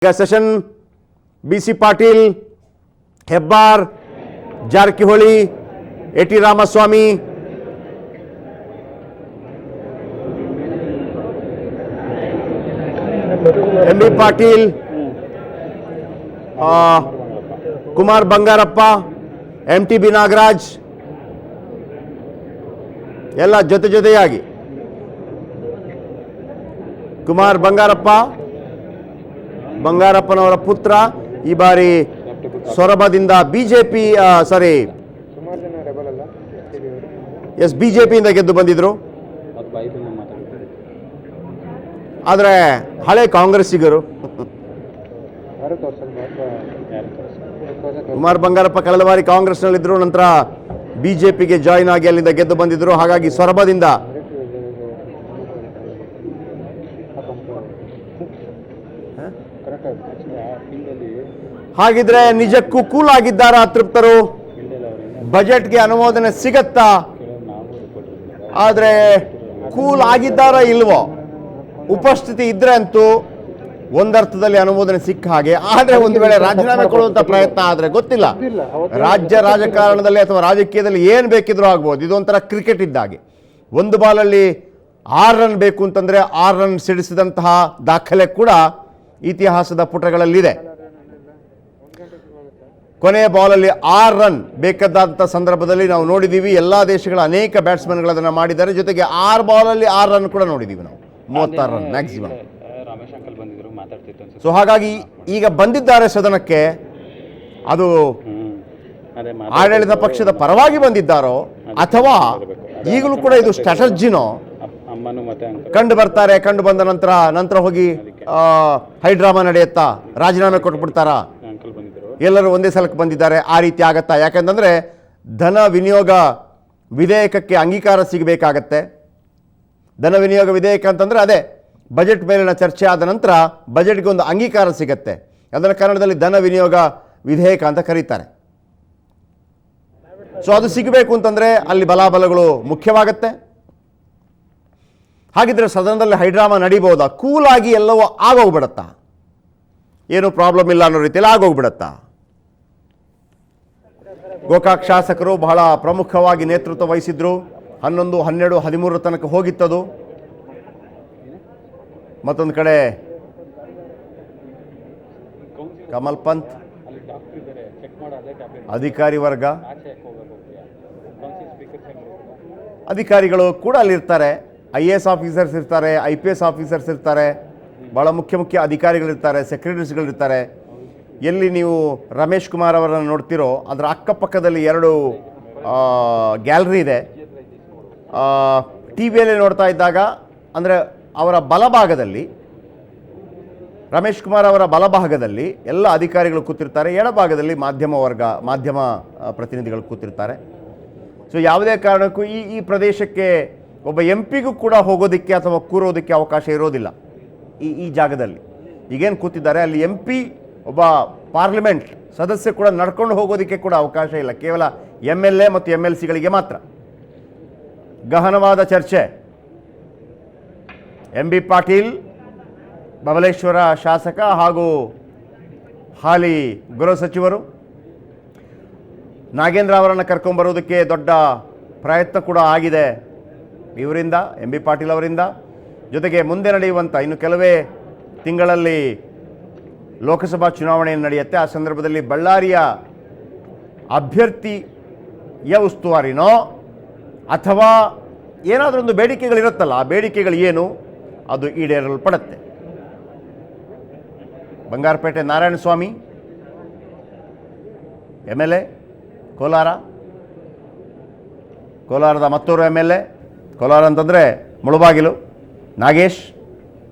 ಈಗ session BC Patil, Hebbar, Jarkiholi, AT Ramaswamy, MB Patil, Kumar Bangarappa, MTB Nagaraj ಎಲ್ಲ ಜೊತೆಯಾಗಿ ಕುಮಾರ್ ಬಂಗಾರಪ್ಪನವರ ಪುತ್ರ ಈ ಬಾರಿ ಸೊರಬದಿಂದ ಬಿಜೆಪಿಯಿಂದ ಗೆದ್ದು ಬಂದಿದ್ರು. ಆದರೆ ಹಳೆ ಕಾಂಗ್ರೆಸ್ಸಿಗರು ಕುಮಾರ್ ಬಂಗಾರಪ್ಪ ಕಳೆದ ಬಾರಿ ಕಾಂಗ್ರೆಸ್ನಲ್ಲಿದ್ದರು, ನಂತರ ಬಿಜೆಪಿಗೆ ಜಾಯಿನ್ ಆಗಿ ಅಲ್ಲಿಂದ ಗೆದ್ದು ಬಂದಿದ್ರು. ಹಾಗಾಗಿ ಸೊರಬದಿಂದ ಹಾಗಿದ್ರೆ ನಿಜಕ್ಕೂ ಕೂಲ್ ಆಗಿದ್ದಾರಾ ಅತೃಪ್ತರು? ಬಜೆಟ್ಗೆ ಅನುಮೋದನೆ ಸಿಗತ್ತಾ? ಆದ್ರೆ ಕೂಲ್ ಆಗಿದ್ದಾರಾ ಇಲ್ವೋ? ಉಪಸ್ಥಿತಿ ಇದ್ರೆ ಅಂತೂ ಒಂದರ್ಥದಲ್ಲಿ ಅನುಮೋದನೆ ಸಿಕ್ಕ ಹಾಗೆ. ಆದ್ರೆ ಒಂದು ವೇಳೆ ರಾಜೀನಾಮೆ ಕೊಡುವಂತ ಪ್ರಯತ್ನ ಆದ್ರೆ ಗೊತ್ತಿಲ್ಲ. ರಾಜ್ಯ ರಾಜಕಾರಣದಲ್ಲಿ ಅಥವಾ ರಾಜಕೀಯದಲ್ಲಿ ಏನ್ ಬೇಕಿದ್ರೂ ಆಗ್ಬೋದು. ಇದೊಂಥರ ಕ್ರಿಕೆಟ್ ಇದ್ದಾಗೆ. ಒಂದು ಬಾಲಲ್ಲಿ 6 ರನ್ ಬೇಕು ಅಂತಂದ್ರೆ 6 ರನ್ ಸಿಡಿಸಿದಂತಹ ದಾಖಲೆ ಕೂಡ ಇತಿಹಾಸದ ಪುಟಗಳಲ್ಲಿದೆ. ಕೊನೆಯ ಬಾಲಲ್ಲಿ 6 ರನ್ ಬೇಕಾದಂಥ ಸಂದರ್ಭದಲ್ಲಿ ನಾವು ನೋಡಿದ್ದೀವಿ. ಎಲ್ಲ ದೇಶಗಳ ಅನೇಕ ಬ್ಯಾಟ್ಸ್ಮನ್ಗಳು ಅದನ್ನು ಮಾಡಿದ್ದಾರೆ. ಜೊತೆಗೆ 6 ಬಾಲಲ್ಲಿ 6 ರನ್ ಕೂಡ ನೋಡಿದ್ದೀವಿ ನಾವು, 36 ರನ್ ಮ್ಯಾಕ್ಸಿಮಮ್. ಸೊ ಹಾಗಾಗಿ ಈಗ ಬಂದಿದ್ದಾರೆ ಸದನಕ್ಕೆ, ಅದು ಆಡಳಿತ ಪಕ್ಷದ ಪರವಾಗಿ ಬಂದಿದ್ದಾರೋ ಅಥವಾ ಈಗಲೂ ಕೂಡ ಇದು ಸ್ಟ್ರಾಟಜಿನೋ ಕಂಡು ಬಂದ ನಂತರ ಹೋಗಿ ಹೈಡ್ರಾಮಾ ನಡೆಯುತ್ತಾ, ರಾಜೀನಾಮೆ ಕೊಟ್ಬಿಡ್ತಾರಾ, ಎಲ್ಲರೂ ಒಂದೇ ಸಲಕ್ಕೆ ಬಂದಿದ್ದಾರೆ, ಆ ರೀತಿ ಆಗತ್ತಾ? ಯಾಕಂತಂದ್ರೆ ಧನ ವಿನಿಯೋಗ ವಿಧೇಯಕಕ್ಕೆ ಅಂಗೀಕಾರ ಸಿಗಬೇಕಾಗತ್ತೆ. ಧನ ವಿನಿಯೋಗ ವಿಧೇಯಕ ಅಂತಂದ್ರೆ ಅದೇ ಬಜೆಟ್ ಮೇಲಿನ ಚರ್ಚೆ ಆದ ನಂತರ ಬಜೆಟ್ಗೆ ಒಂದು ಅಂಗೀಕಾರ ಸಿಗತ್ತೆ. ಅದರ ಕಾರಣದಲ್ಲಿ ಧನ ವಿನಿಯೋಗ ವಿಧೇಯಕ ಅಂತ ಕರೀತಾರೆ. ಸೊ ಅದು ಸಿಗಬೇಕು ಅಂತಂದ್ರೆ ಅಲ್ಲಿ ಬಲಾಬಲಗಳು ಮುಖ್ಯವಾಗತ್ತೆ. ಹಾಗಿದ್ರೆ ಸದನದಲ್ಲಿ ಹೈಡ್ರಾಮಾ ನಡೀಬಹುದಾ? ಕೂಲಾಗಿ ಎಲ್ಲವೂ ಆಗೋಗ್ಬಿಡತ್ತಾ? ಏನು ಪ್ರಾಬ್ಲಮ್ ಇಲ್ಲ ಅನ್ನೋ ರೀತಿಯಲ್ಲಿ ಆಗೋಗ್ಬಿಡತ್ತಾ? ಗೋಕಾಕ್ ಶಾಸಕರು ಬಹಳ ಪ್ರಮುಖವಾಗಿ ನೇತೃತ್ವ ವಹಿಸಿದ್ರು. 11, 12, 13 ತನಕ ಹೋಗಿತ್ತದು. ಮತ್ತೊಂದು ಕಡೆ ಕಮಲ್ ಪಂತ್, ಅಧಿಕಾರಿ ವರ್ಗ, ಅಧಿಕಾರಿಗಳು ಕೂಡ ಅಲ್ಲಿರ್ತಾರೆ. IAS ಆಫೀಸರ್ಸ್ ಇರ್ತಾರೆ, IPS ಆಫೀಸರ್ಸ್ ಇರ್ತಾರೆ, ಭಾಳ ಮುಖ್ಯ ಅಧಿಕಾರಿಗಳಿರ್ತಾರೆ, ಸೆಕ್ರೆಟರೀಸ್ಗಳಿರ್ತಾರೆ. ಎಲ್ಲಿ ನೀವು ರಮೇಶ್ ಕುಮಾರ್ ಅವರನ್ನು ನೋಡ್ತಿರೋ ಅದರ ಅಕ್ಕಪಕ್ಕದಲ್ಲಿ 2 ಗ್ಯಾಲರಿ ಇದೆ. TVಯಲ್ಲಿ ನೋಡ್ತಾ ಇದ್ದಾಗ ಅಂದರೆ ಅವರ ಬಲಭಾಗದಲ್ಲಿ, ರಮೇಶ್ ಕುಮಾರ್ ಅವರ ಬಲಭಾಗದಲ್ಲಿ ಎಲ್ಲ ಅಧಿಕಾರಿಗಳು ಕೂತಿರ್ತಾರೆ, ಎಡಭಾಗದಲ್ಲಿ ಮಾಧ್ಯಮ ಪ್ರತಿನಿಧಿಗಳು ಕೂತಿರ್ತಾರೆ. ಸೊ ಯಾವುದೇ ಕಾರಣಕ್ಕೂ ಈ ಪ್ರದೇಶಕ್ಕೆ ಒಬ್ಬ MP ಕೂಡ ಹೋಗೋದಕ್ಕೆ ಅಥವಾ ಕೂರೋದಕ್ಕೆ ಅವಕಾಶ ಇರೋದಿಲ್ಲ. ಈ ಜಾಗದಲ್ಲಿ ಈಗೇನು ಕೂತಿದ್ದಾರೆ ಅಲ್ಲಿ MP, ಒಬ್ಬ ಪಾರ್ಲಿಮೆಂಟ್ ಸದಸ್ಯ ಕೂಡ ನಡ್ಕೊಂಡು ಹೋಗೋದಕ್ಕೆ ಕೂಡ ಅವಕಾಶ ಇಲ್ಲ. ಕೇವಲ MLA ಮತ್ತು MLCಗಳಿಗೆ ಮಾತ್ರ. ಗಹನವಾದ ಚರ್ಚೆ. MB ಪಾಟೀಲ್, ಬಬಲೇಶ್ವರ ಶಾಸಕ ಹಾಗೂ ಹಾಲಿ ಗೃಹ ಸಚಿವರು, ನಾಗೇಂದ್ರ ಅವರನ್ನು ಕರ್ಕೊಂಡ್ಬರೋದಕ್ಕೆ ದೊಡ್ಡ ಪ್ರಯತ್ನ ಕೂಡ ಆಗಿದೆ ಇವರಿಂದ, MB ಪಾಟೀಲ್ ಅವರಿಂದ. ಜೊತೆಗೆ ಮುಂದೆ ನಡೆಯುವಂಥ ಇನ್ನು ಕೆಲವೇ ತಿಂಗಳಲ್ಲಿ ಲೋಕಸಭಾ ಚುನಾವಣೆ ನಡೆಯುತ್ತೆ. ಆ ಸಂದರ್ಭದಲ್ಲಿ ಬಳ್ಳಾರಿಯ ಅಭ್ಯರ್ಥಿಯ ಉಸ್ತುವಾರಿನೋ ಅಥವಾ ಏನಾದರೂ ಒಂದು ಬೇಡಿಕೆಗಳಿರುತ್ತಲ್ಲ, ಆ ಬೇಡಿಕೆಗಳು ಏನು ಅದು ಈಡೇರಲ್ಪಡುತ್ತೆ. ಬಂಗಾರಪೇಟೆ ನಾರಾಯಣಸ್ವಾಮಿ MLA, ಕೋಲಾರದ ಮತ್ತೂರು MLA, ಕೋಲಾರ ಅಂತಂದರೆ ಮುಳುಬಾಗಿಲು ನಾಗೇಶ್,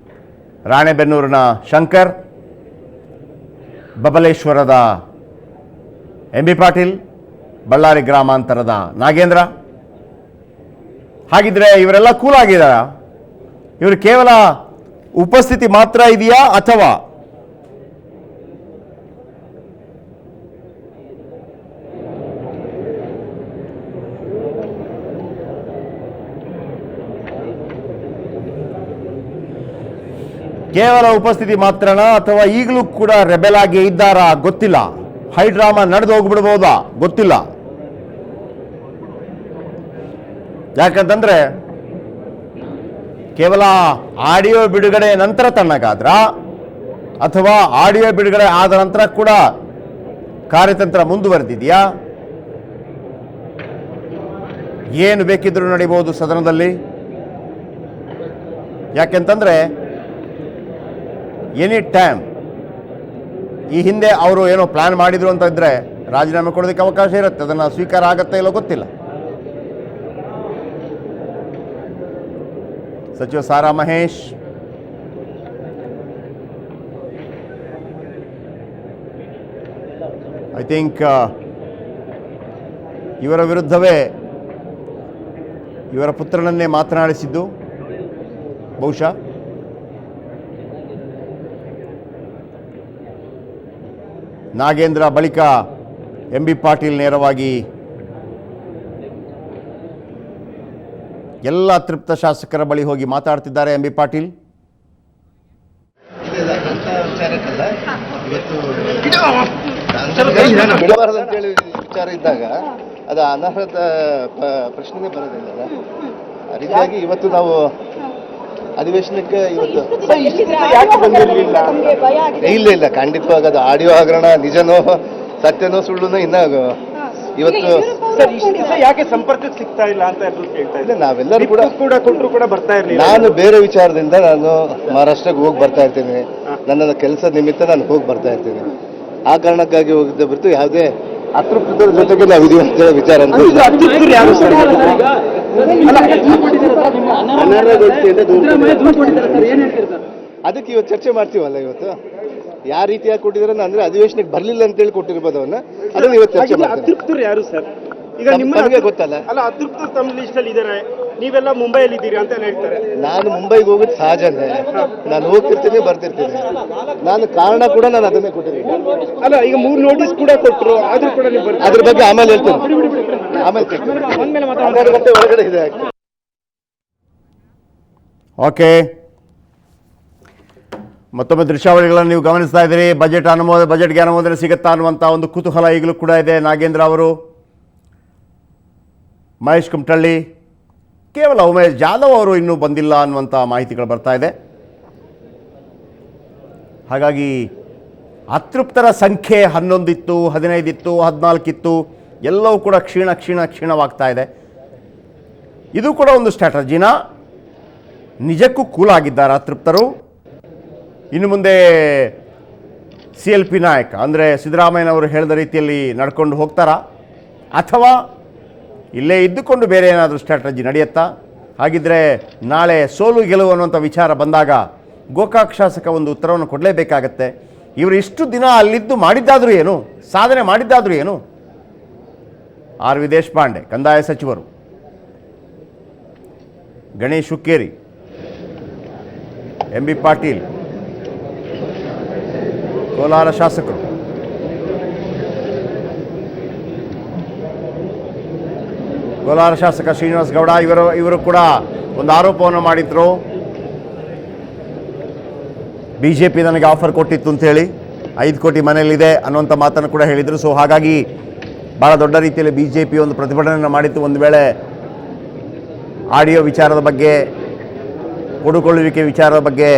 ರಾಣೆಬೆನ್ನೂರಿನ ಶಂಕರ್, ಬಬಲೇಶ್ವರದ MB ಪಾಟೀಲ್, ಬಳ್ಳಾರಿ ಗ್ರಾಮಾಂತರದ ನಾಗೇಂದ್ರ. ಹಾಗಿದ್ರೆ ಇವರೆಲ್ಲ ಕೂಲ್ ಆಗಿದ್ದಾರ? ಇವರು ಕೇವಲ ಉಪಸ್ಥಿತಿ ಮಾತ್ರ ಇದೆಯಾ ಅಥವಾ ಕೇವಲ ಉಪಸ್ಥಿತಿ ಮಾತ್ರನಾ ಅಥವಾ ಈಗಲೂ ಕೂಡ ರೆಬೆಲ್ ಆಗಿ ಇದ್ದಾರಾ ಗೊತ್ತಿಲ್ಲ. ಹೈಡ್ರಾಮಾ ನಡೆದು ಹೋಗ್ಬಿಡ್ಬೋದಾ ಗೊತ್ತಿಲ್ಲ. ಯಾಕಂತಂದ್ರೆ ಕೇವಲ ಆಡಿಯೋ ಬಿಡುಗಡೆ ನಂತರ ತಣ್ಣಗಾದ್ರ ಅಥವಾ ಆಡಿಯೋ ಬಿಡುಗಡೆ ಆದ ನಂತರ ಕೂಡ ಕಾರ್ಯತಂತ್ರ ಮುಂದುವರೆದಿದೆಯಾ? ಏನು ಬೇಕಿದ್ರೂ ನಡೀಬಹುದು ಸದನದಲ್ಲಿ. ಯಾಕೆಂತಂದ್ರೆ ಎನಿ ಟೈಮ್ ಈ ಹಿಂದೆ ಅವರು ಏನೋ ಪ್ಲಾನ್ ಮಾಡಿದ್ರು ಅಂತ ಇದ್ರೆ ರಾಜೀನಾಮೆ ಕೊಡೋದಕ್ಕೆ ಅವಕಾಶ ಇರುತ್ತೆ. ಅದನ್ನು ಸ್ವೀಕಾರ ಆಗತ್ತೆ ಇಲ್ಲೋ ಗೊತ್ತಿಲ್ಲ. ಸಚಿವ ಸಾರಾ ಮಹೇಶ್ ಐ ಥಿಂಕ್ ಇವರ ವಿರುದ್ಧವೇ ಇವರ ಪುತ್ರನನ್ನೇ ಮಾತನಾಡಿಸಿದ್ದು ಬಹುಶಃ. ನಾಗೇಂದ್ರ ಬಳಿಕ MB ಪಾಟೀಲ್ ನೇರವಾಗಿ ಎಲ್ಲ ತೃಪ್ತ ಶಾಸಕರ ಬಳಿ ಹೋಗಿ ಮಾತಾಡ್ತಿದ್ದಾರೆ. MB ಪಾಟೀಲ್ ಬಿಡಬಾರದಂತೇಳಿ ವಿಚಾರ ಇದ್ದಾಗ ಅದು ಅನರ್ಹದ ಪ್ರಶ್ನೆನೇ ಬರೋದಿಲ್ಲ. ಆ ರೀತಿಯಾಗಿ ಇವತ್ತು ನಾವು ಅಧಿವೇಶನಕ್ಕೆ ಇವತ್ತು ಇಲ್ಲ ಖಂಡಿತವಾಗ ಅದು ಆಡಿಯೋ ಹಗರಣ ನಿಜನೋ ಸತ್ಯನೋ ಸುಳ್ಳುನೋ ಇನ್ನ ಇವತ್ತು ಯಾಕೆ ಸಂಪರ್ಕಕ್ಕೆ ಸಿಗ್ತಾ ಇಲ್ಲ ಅಂತ ಕೇಳ್ತಾ ಇದ್ದೆ. ನಾವೆಲ್ಲರೂ ಕೂಡ ಕೊಟ್ಟರು ಕೂಡ ಬರ್ತಾ ಇರಲಿಲ್ಲ. ನಾನು ಬೇರೆ ವಿಚಾರದಿಂದ ನಾನು ಮಹಾರಾಷ್ಟ್ರಕ್ಕೆ ಹೋಗಿ ಬರ್ತಾ ಇರ್ತೀನಿ. ನನ್ನ ಕೆಲಸ ನಿಮಿತ್ತ ನಾನು ಹೋಗಿ ಬರ್ತಾ ಇರ್ತೀನಿ. ಆ ಕಾರಣಕ್ಕಾಗಿ ಹೋಗಿದ್ದೆ ಬಿಟ್ಟು ಯಾವುದೇ ಅತೃಪ್ತರ ಜೊತೆಗೆ ನಾವು ಇದೀವಿ ಅಂತ ವಿಚಾರ ಅಂತ ಅದಕ್ಕೆ ಇವತ್ತು ಚರ್ಚೆ ಮಾಡ್ತೀವಲ್ಲ. ಇವತ್ತು ಯಾವ ರೀತಿಯಾಗಿ ಕೊಟ್ಟಿದ್ದಾರೆ ಅಂದ್ರೆ ಅಧಿವೇಶನಕ್ಕೆ ಬರ್ಲಿಲ್ಲ ಅಂತೇಳಿ ಕೊಟ್ಟಿರ್ಬೋದು ಅವನ್ನ. ಅದನ್ನ ಇವತ್ತು ಚರ್ಚೆ ಮಾಡ್ತೀವಿ. ಅತೃಪ್ತರು ಯಾರು ಸರ್? ಈಗ ನಿಮಗೆ ಗೊತ್ತಲ್ಲ. ಅಲ್ಲ, ಅತೃಪ್ತರು ತಮ್ಮ ಲಿಸ್ಟ್ ಅಲ್ಲಿ ಇದ್ದಾರೆ. ನೀವೆಲ್ಲ ಮುಂಬೈಯಲ್ಲಿ ಇದ್ದೀರಿ ಅಂತ ಹೇಳ್ತಾರೆ. ನಾನು ಮುಂಬೈಗೆ ಹೋಗೋದು ಸಹಜನೇ. ನಾನು ಹೋಗ್ತಿರ್ತೀನಿ ಬರ್ತಿರ್ತೀನಿ. ನಾನು ಕಾರಣ ಕೂಡ ನಾನು ಅದನ್ನೇ ಕೊಟ್ಟಿದ್ದೀನಿ. ಅಲ್ಲ, ಈಗ 3 ನೋಟಿಸ್ ಕೂಡ ಕೊಟ್ಟರು, ಆದ್ರೂ ಕೂಡ ನೀವು ಅದ್ರ ಬಗ್ಗೆ ಆಮೇಲೆ ಹೇಳ್ತೀನಿ. ಆಮೇಲೆ ಗಂಟೆ ಒಳಗಡೆ ಇದೆ. ಓಕೆ, ಮತ್ತೊಮ್ಮೆ ದೃಶ್ಯಾವಳಿಗಳನ್ನು ನೀವು ಗಮನಿಸ್ತಾ ಇದ್ದೀರಿ. ಬಜೆಟ್ಗೆ ಅನುಮೋದನೆ ಸಿಗುತ್ತಾ ಅನ್ನುವಂಥ ಒಂದು ಕುತೂಹಲ ಈಗಲೂ ಕೂಡ ಇದೆ. ನಾಗೇಂದ್ರ ಅವರು, ಮಹೇಶ್ ಕುಮಟಳ್ಳಿ, ಕೇವಲ ಉಮೇಶ್ ಜಾಧವ್ ಅವರು ಇನ್ನೂ ಬಂದಿಲ್ಲ ಅನ್ನುವಂಥ ಮಾಹಿತಿಗಳು ಬರ್ತಾ ಇದೆ. ಹಾಗಾಗಿ ಅತೃಪ್ತರ ಸಂಖ್ಯೆ 11 ಇತ್ತು, 15 ಇತ್ತು, 14 ಇತ್ತು. ಎಲ್ಲವೂ ಕೂಡ ಕ್ಷೀಣವಾಗ್ತಾ ಇದೆ. ಇದು ಕೂಡ ಒಂದು ಸ್ಟ್ರಾಟಜಿನ. ನಿಜಕ್ಕೂ ಕೂಲ್ ಆಗಿದ್ದಾರೆ ಅತೃಪ್ತರು. ಇನ್ನು ಮುಂದೆ CLP ನಾಯಕ ಅಂದರೆ ಸಿದ್ದರಾಮಯ್ಯನವರು ಹೇಳಿದ ರೀತಿಯಲ್ಲಿ ನಡ್ಕೊಂಡು ಹೋಗ್ತಾರಾ ಅಥವಾ ಇಲ್ಲೇ ಇದ್ದುಕೊಂಡು ಬೇರೆ ಏನಾದರೂ ಸ್ಟ್ರಾಟಜಿ ನಡೆಯುತ್ತಾ? ಹಾಗಿದ್ರೆ ನಾಳೆ ಸೋಲು ಗೆಲುವು ಅನ್ನುವಂಥ ವಿಚಾರ ಬಂದಾಗ ಗೋಕಾಕ್ ಶಾಸಕ ಒಂದು ಉತ್ತರವನ್ನು ಕೊಡಲೇಬೇಕಾಗತ್ತೆ. ಇವರು ಇಷ್ಟು ದಿನ ಅಲ್ಲಿದ್ದು ಮಾಡಿದ್ದಾದರೂ ಏನು, ಸಾಧನೆ ಮಾಡಿದ್ದಾದರೂ ಏನು? ಆರ್ ವಿ ದೇಶಪಾಂಡೆ ಕಂದಾಯ ಸಚಿವರು, ಗಣೇಶ್ ಹುಕ್ಕೇರಿ, MB ಪಾಟೀಲ್, ಕೋಲಾರ ಶಾಸಕರು, ಕೋಲಾರ ಶಾಸಕ ಶ್ರೀನಿವಾಸ್ ಗೌಡ ಇವರು ಕೂಡ ಒಂದು ಆರೋಪವನ್ನು ಮಾಡಿದ್ರು. BJP ನನಗೆ ಆಫರ್ ಕೊಟ್ಟಿತ್ತು ಅಂತೇಳಿ, 5 ಕೋಟಿ ಮನೆಯಲ್ಲಿದೆ ಅನ್ನುವಂಥ ಮಾತನ್ನು ಕೂಡ ಹೇಳಿದರು. ಸೊ ಹಾಗಾಗಿ ಭಾಳ ದೊಡ್ಡ ರೀತಿಯಲ್ಲಿ BJP ಒಂದು ಪ್ರತಿಭಟನೆಯನ್ನು ಮಾಡಿತ್ತು. ಒಂದು ವೇಳೆ ಆಡಿಯೋ ವಿಚಾರದ ಬಗ್ಗೆ, ಕೊಡುಕೊಳ್ಳುವಿಕೆ ವಿಚಾರದ ಬಗ್ಗೆ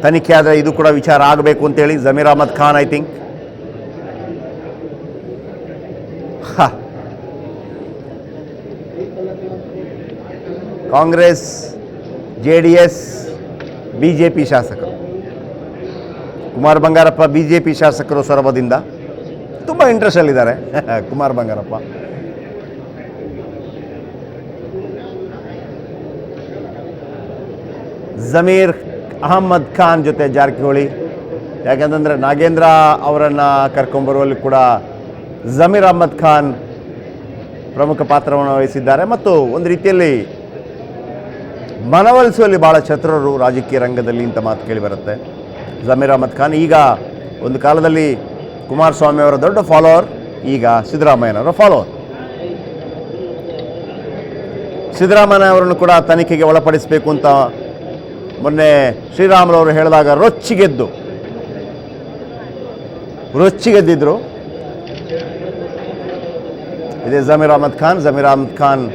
ತನಿಖೆ ಆದರೆ ಇದು ಕೂಡ ವಿಚಾರ ಆಗಬೇಕು ಅಂತೇಳಿ Zameer Ahmed Khan I think Congress, JDS, BJP ಶಾಸಕರು, ಕುಮಾರ್ ಬಂಗಾರಪ್ಪ BJP ಶಾಸಕರು ಸೊರಬದಿಂದ ತುಂಬ ಇಂಟ್ರೆಸ್ಟಲ್ಲಿದ್ದಾರೆ. ಕುಮಾರ್ ಬಂಗಾರಪ್ಪ ಜಮೀರ್ ಅಹಮ್ಮದ್ ಖಾನ್ ಜೊತೆ ಜಾರಕಿಹೊಳಿ. ಯಾಕೆಂತಂದರೆ ನಾಗೇಂದ್ರ ಅವರನ್ನು ಕರ್ಕೊಂಬರುವಲ್ಲಿ ಕೂಡ ಜಮೀರ್ ಅಹಮ್ಮದ್ ಖಾನ್ ಪ್ರಮುಖ ಪಾತ್ರವನ್ನು ವಹಿಸಿದ್ದಾರೆ ಮತ್ತು ಒಂದು ರೀತಿಯಲ್ಲಿ ಮನವೊಲಿಸುವಲ್ಲಿ ಭಾಳ ಚತುರರು ರಾಜಕೀಯ ರಂಗದಲ್ಲಿ ಅಂತ ಮಾತು ಕೇಳಿ ಬರುತ್ತೆ. ಜಮೀರ್ ಅಹಮ್ಮದ್ ಖಾನ್ ಈಗ ಒಂದು ಕಾಲದಲ್ಲಿ ಕುಮಾರಸ್ವಾಮಿ ಅವರ ದೊಡ್ಡ ಫಾಲೋವರ್, ಈಗ ಸಿದ್ದರಾಮಯ್ಯನವರ ಫಾಲೋವರ್. ಸಿದ್ದರಾಮಯ್ಯ ಅವರನ್ನು ಕೂಡ ತನಿಖೆಗೆ ಒಳಪಡಿಸಬೇಕು ಅಂತ ಮೊನ್ನೆ ಶ್ರೀರಾಮುಲವರು ಹೇಳಿದಾಗ ರೊಚ್ಚಿಗೆದ್ದಿದ್ರು. ಇದೇ ಜಮೀರ್ ಅಹಮದ್ ಖಾನ್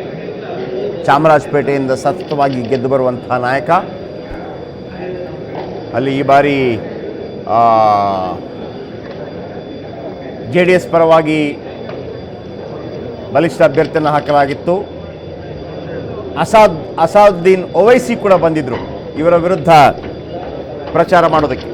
ಚಾಮರಾಜಪೇಟೆಯಿಂದ ಸತತವಾಗಿ ಗೆದ್ದು ಬರುವಂತಹ ನಾಯಕ. ಅಲ್ಲಿ ಈ ಬಾರಿ JDS ಪರವಾಗಿ ಬಲಿಷ್ಠ ಅಭ್ಯರ್ಥಿಯನ್ನು ಹಾಕಲಾಗಿತ್ತು. ಅಸಾದುದ್ದೀನ್ ಒವೈಸಿ ಕೂಡ ಬಂದಿದ್ದರು ಇವರ ವಿರುದ್ಧ ಪ್ರಚಾರ ಮಾಡೋದಕ್ಕೆ.